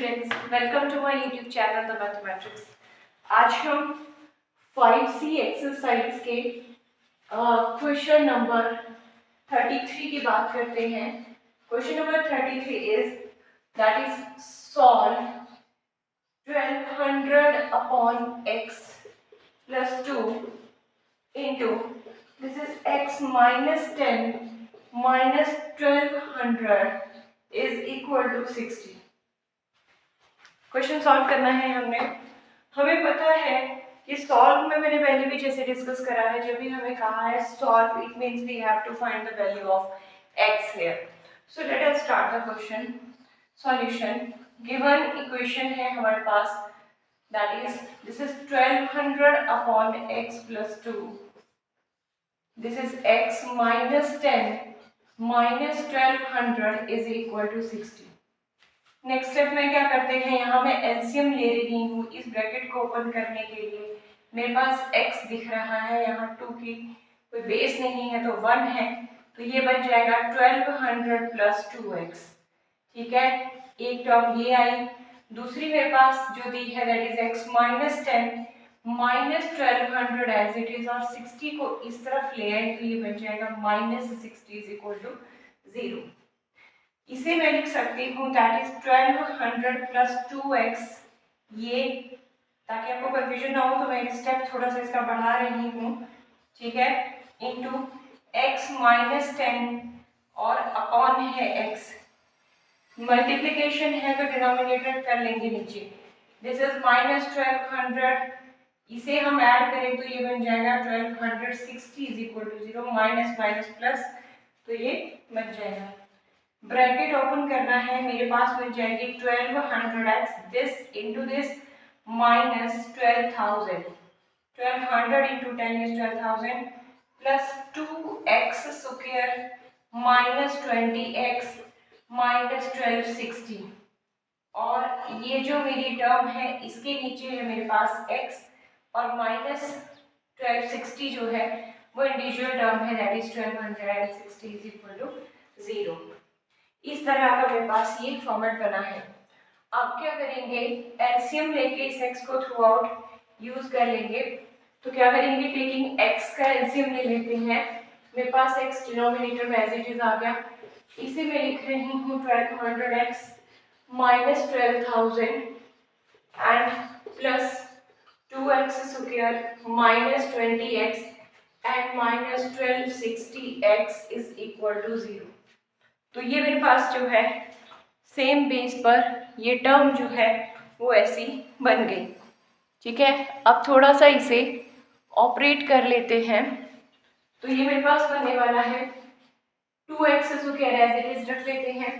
Students, welcome to my YouTube channel the mathematics. आज हम 5C exercise के question number 33 की बात करते हैं। Question number 33 is that is solve 1200 upon x plus 2 into this is x minus 10 minus 1200 is equal to 60। Question solve करना है हमें पता है कि सॉल्व में मैंने पहले भी जैसे डिस्कस करा है, जब भी हमें कहा है solve it means we have to find the value of x here. So let us start the question solution. Given equation है हमारे पास, that is this is 1200 upon x plus 2, this is x minus 10 minus 1200 is equal to 60। Next step में क्या करते हैं, यहाँ मैं LCM ले रही हूँ इस ब्रैकेट को ओपन करने के लिए। मेरे पास x दिख रहा है, यहाँ 2 की कोई बेस नहीं है तो 1 है, तो ये बन जाएगा 1200 प्लस 2x। ठीक है, एक टर्म ये आई। दूसरी मेरे पास जो दी है that is x minus 10 minus 1200 as it is, और 60 को इस तरफ ले आए तो ये बन जाएगा माइनस 60 इज इक्वल टू 0। इसे मैं लिख सकती हूँ दैट इज 1200 प्लस 2x, ये ताकि आपको कंफ्यूजन ना हो तो मैं स्टेप थोड़ा सा इसका बढ़ा रही हूँ। ठीक है, इनटू x माइनस 10 और अपॉन है x, मल्टीप्लिकेशन है तो डिनोमिनेटर कर लेंगे नीचे। दिस इज माइनस 1200, इसे हम ऐड करें तो ये बन जाएगा 1260 is equal to 0, minus minus plus तो ये बन जाएगा। ब्रैकेट ओपन करना है, मेरे पास बन जाएगी 1200x this into this minus 12,000, 1200 into 10 is 12,000 plus 2x square minus 20x minus 1260, और ये जो मेरी टर्म है इसके नीचे है मेरे पास x और माइनस 1260 जो है वो इंडिविजुअल टर्म है that is 1260 is equal to 0। इस तरह का मेरे पास ये फॉर्मेट बना है। अब क्या करेंगे, एलसीएम लेके इस x को थ्रू आउट यूज कर लेंगे। तो क्या करेंगे, टेकिंग x का एलसीएम ले लेते हैं। मेरे पास x डिनोमिनेटर में एज इट इज आ गया, इसे मैं लिख रही हूँ 1200x minus 12,000 and plus 2x square minus 20x and minus 1260x is equal to 0। तो ये मेरे पास जो है सेम बेस पर ये टर्म जो है वो ऐसी बन गई। ठीक है, अब थोड़ा सा इसे ऑपरेट कर लेते हैं। तो ये मेरे पास बनने वाला है 2x square as it is रख लेते हैं।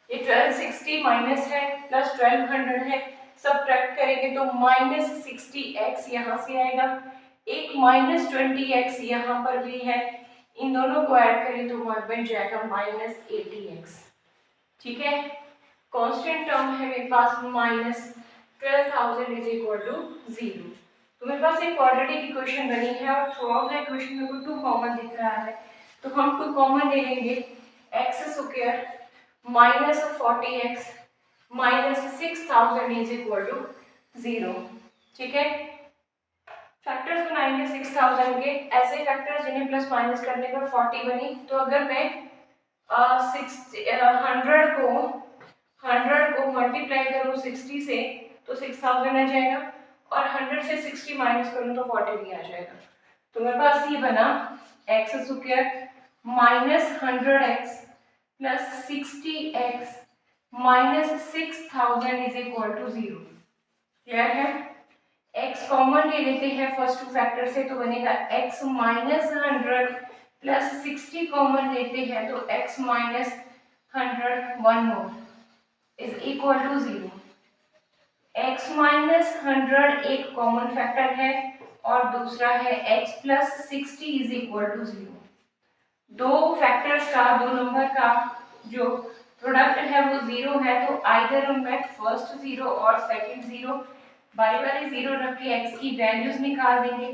ये 1260 माइनस है प्लस 1200 है, सब्ट्रैक्ट करेंगे तो माइनस 60x यहाँ से आएगा, एक माइनस 20x यहाँ पर भी है, इन दोनों को ऐड करें तो बन जाएगा माइनस 80x। ठीक है, कांस्टेंट टर्म है मेरे पास माइनस 12,000 इज इक्वल टू 0। तो मेरे पास एक क्वाड्रेटिक इक्वेशन बनी है और थ्रू आउट द इक्वेशन में कोई 2 कॉमन दिख रहा है, तो हम 2 कॉमन ले लेंगे। x square minus 40x minus 6000 is equal to 0। ठीक है, फैक्टर्स बनाएंगे 6000 के, ऐसे फैक्टर्स जिन्हें प्लस माइनस करने पर 40 बनी। तो अगर मैं 100 को मल्टीप्लाई करूँ 60 से तो 6000 आ जाएगा, और 100 से 60 माइनस करूँ तो 40 भी आ जाएगा। तो मेरे पास ये बना x square minus 100x plus 60x minus 6000 is equal to 0। Clear है, x कॉमन ले लेते हैं फर्स्ट 2 फैक्टर से तो बनेगा x माइनस 100 प्लस 60 कॉमन लेते हैं तो x minus 100 one more is equal to 0। x minus 100 एक कॉमन फैक्टर है और दूसरा है x plus 60 is equal to 0। दो फैक्टर्स का, दो नंबर का जो प्रोडक्ट है वो 0 है, तो आइदर मैं फर्स्ट 0 और सेकंड 0 बारी बारी 0 रख के x की वैल्यूज निकाल देंगे।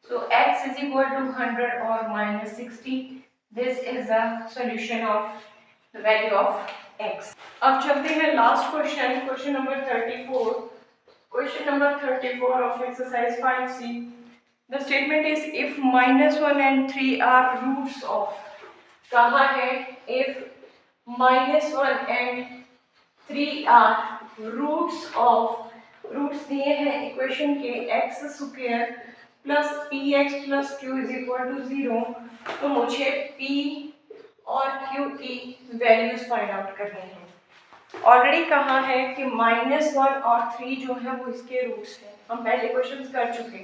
सो x इज इक्वल टू 100 और minus 60, this is the solution of the value of x। अब चलते हैं last question, question number 34। Question number 34 of exercise 5C. The statement is if -1 and 3 are roots of, कहा है if -1 and 3 are roots of, roots दिए हैं equation के x square plus p x plus q is equal to 0, तो मुझे p और q की values find out करनी है। ऑलरेडी कहा है कि -1 और 3 जो है वो इसके रूट्स हैं, हम पहले क्वेश्चंस कर चुके,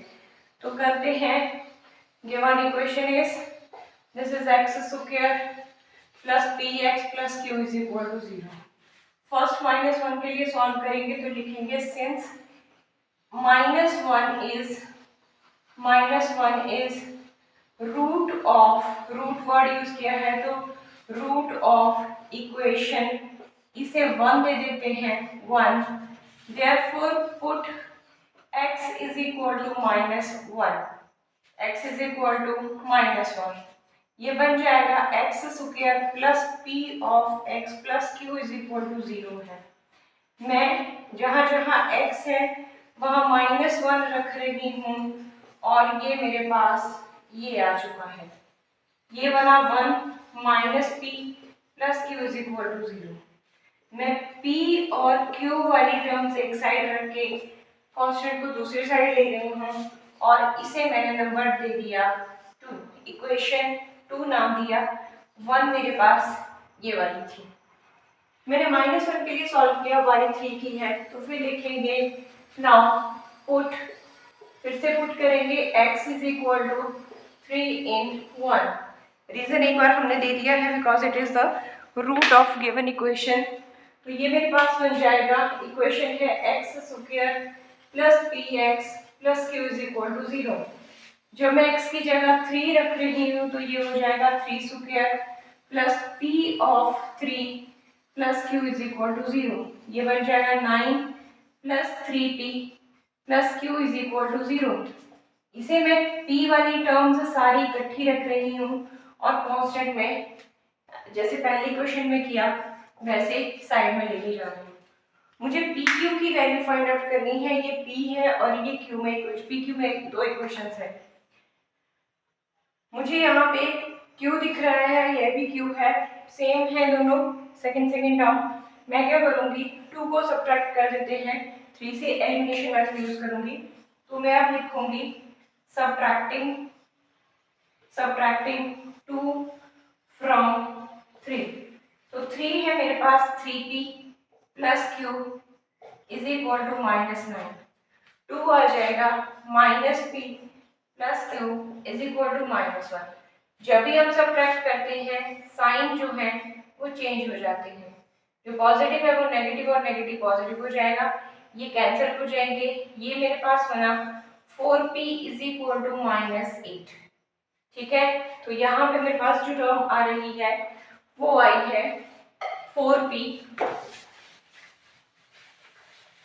तो करते हैं। Given equation is this is x square plus p x plus q is equal to 0। First -1 के लिए सॉल्व करेंगे तो लिखेंगे since -1 is root of, root word use किया है तो रूट ऑफ इक्वेशन, इसे 1 दे देते हैं 1, therefore put x is equal to -1, x is equal to -1, ये बन जाएगा x square plus p of x plus q is equal to 0 है। मैं जहाँ जहाँ x है वहाँ -1 रख रही हूँ और ये मेरे पास ये आ चुका है, ये बना 1 minus p plus q is equal to 0। मैं P और Q वाली टर्म्स एक साइड रख के कांस्टेंट को दूसरी साइड ले गई हूँ और इसे मैंने नंबर दे दिया 2, इक्वेशन 2 नाम दिया, 1 मेरे पास ये वाली थी। मैंने -1 के लिए सॉल्व किया, वाली 3 की है, तो फिर लिखेंगे नाउ पुट, फिर से पुट करेंगे x is equal to 3 in 1। Reason एक बार हमने दे दिया है because it is the root of given equation, तो ये मेरे पास बन जाएगा, इक्वेशन है x square plus p x plus q is equal to 0। जब मैं x की जगह 3 रख रही हूँ तो ये हो जाएगा 3 square plus p of 3 plus q is equal to 0, ये बन जाएगा 9 plus 3p plus q is equal to 0। इसे मैं p वाली टर्म्स सारी इकट्ठी रख रही हूँ और कांस्टेंट में जैसे पहले क्वेश्चन में किया वैसे साइड में लेके जा रही हूँ। मुझे पी क्यू की वैल्यू फाइंड आउट करनी है, ये पी है और ये क्यू में, पी क्यू में 2 इक्वेशंस है। मुझे यहाँ पे क्यू दिख रहा है, ये भी क्यू है, सेम है दोनों, सेकंड टर्म। मैं क्या करूँगी, 2 को सब्ट्रैक्ट कर देते हैं, 3 से एलिमिनेशन मेथड यूज करूँगी, तो मैं अब लिखूँगी सब्ट्रैक्टिंग 2 फ्रॉम 3, तो 3 है मेरे पास 3p plus q is equal to -9, 2 आ जाएगा -p plus q is equal to -1। जब भी हम सब्ट्रैक्ट करते हैं साइन जो है वो चेंज हो जाते हैं, जो पॉजिटिव है वो नेगेटिव और नेगेटिव पॉजिटिव हो जाएगा, ये कैंसिल हो जाएंगे, ये मेरे पास बना 4p इज इक्वल टू -8। ठीक है, तो यहाँ पे मेरे पास जो टर्म आ रही है वो आई है 4p,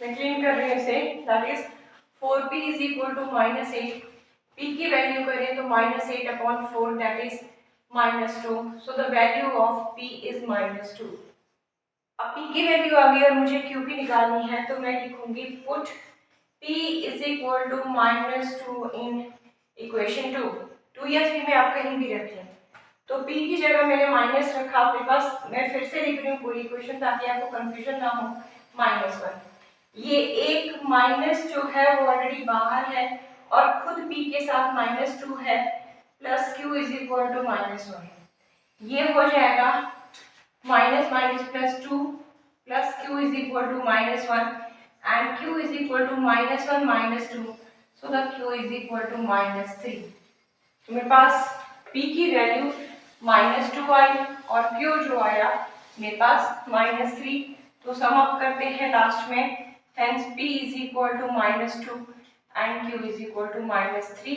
मैं क्लीन कर रही हूँ इसे, that is 4p is equal to -8, p की वैल्यू करें तो -8/4 that is -2, so the value of p is -2। अब p की वैल्यू आ गई और मुझे q की निकालनी है, तो मैं लिखूंगी put p is equal to -2 in equation 2 या 3 में आप कहीं भी रख लें। तो p की जगह मैंने माइनस रखा आपके पास, मैं फिर से लिख रही हूँ पूरी इक्वेशन ताकि आपको कंफ्यूजन ना हो। -1, ये एक माइनस जो है वो ऑलरेडी बाहर है और खुद p के साथ -2 है, plus q is equal to -1, ये हो जाएगा -2 plus q is equal to -1 and q is equal to -1 -2, so the q is equal to -3। तो मेरे पास p की वैल्यू -2 आई और q जो आया मेरे पास -3, तो सम अप करते हैं लास्ट में, hence p is equal to -2 and q is equal to -3।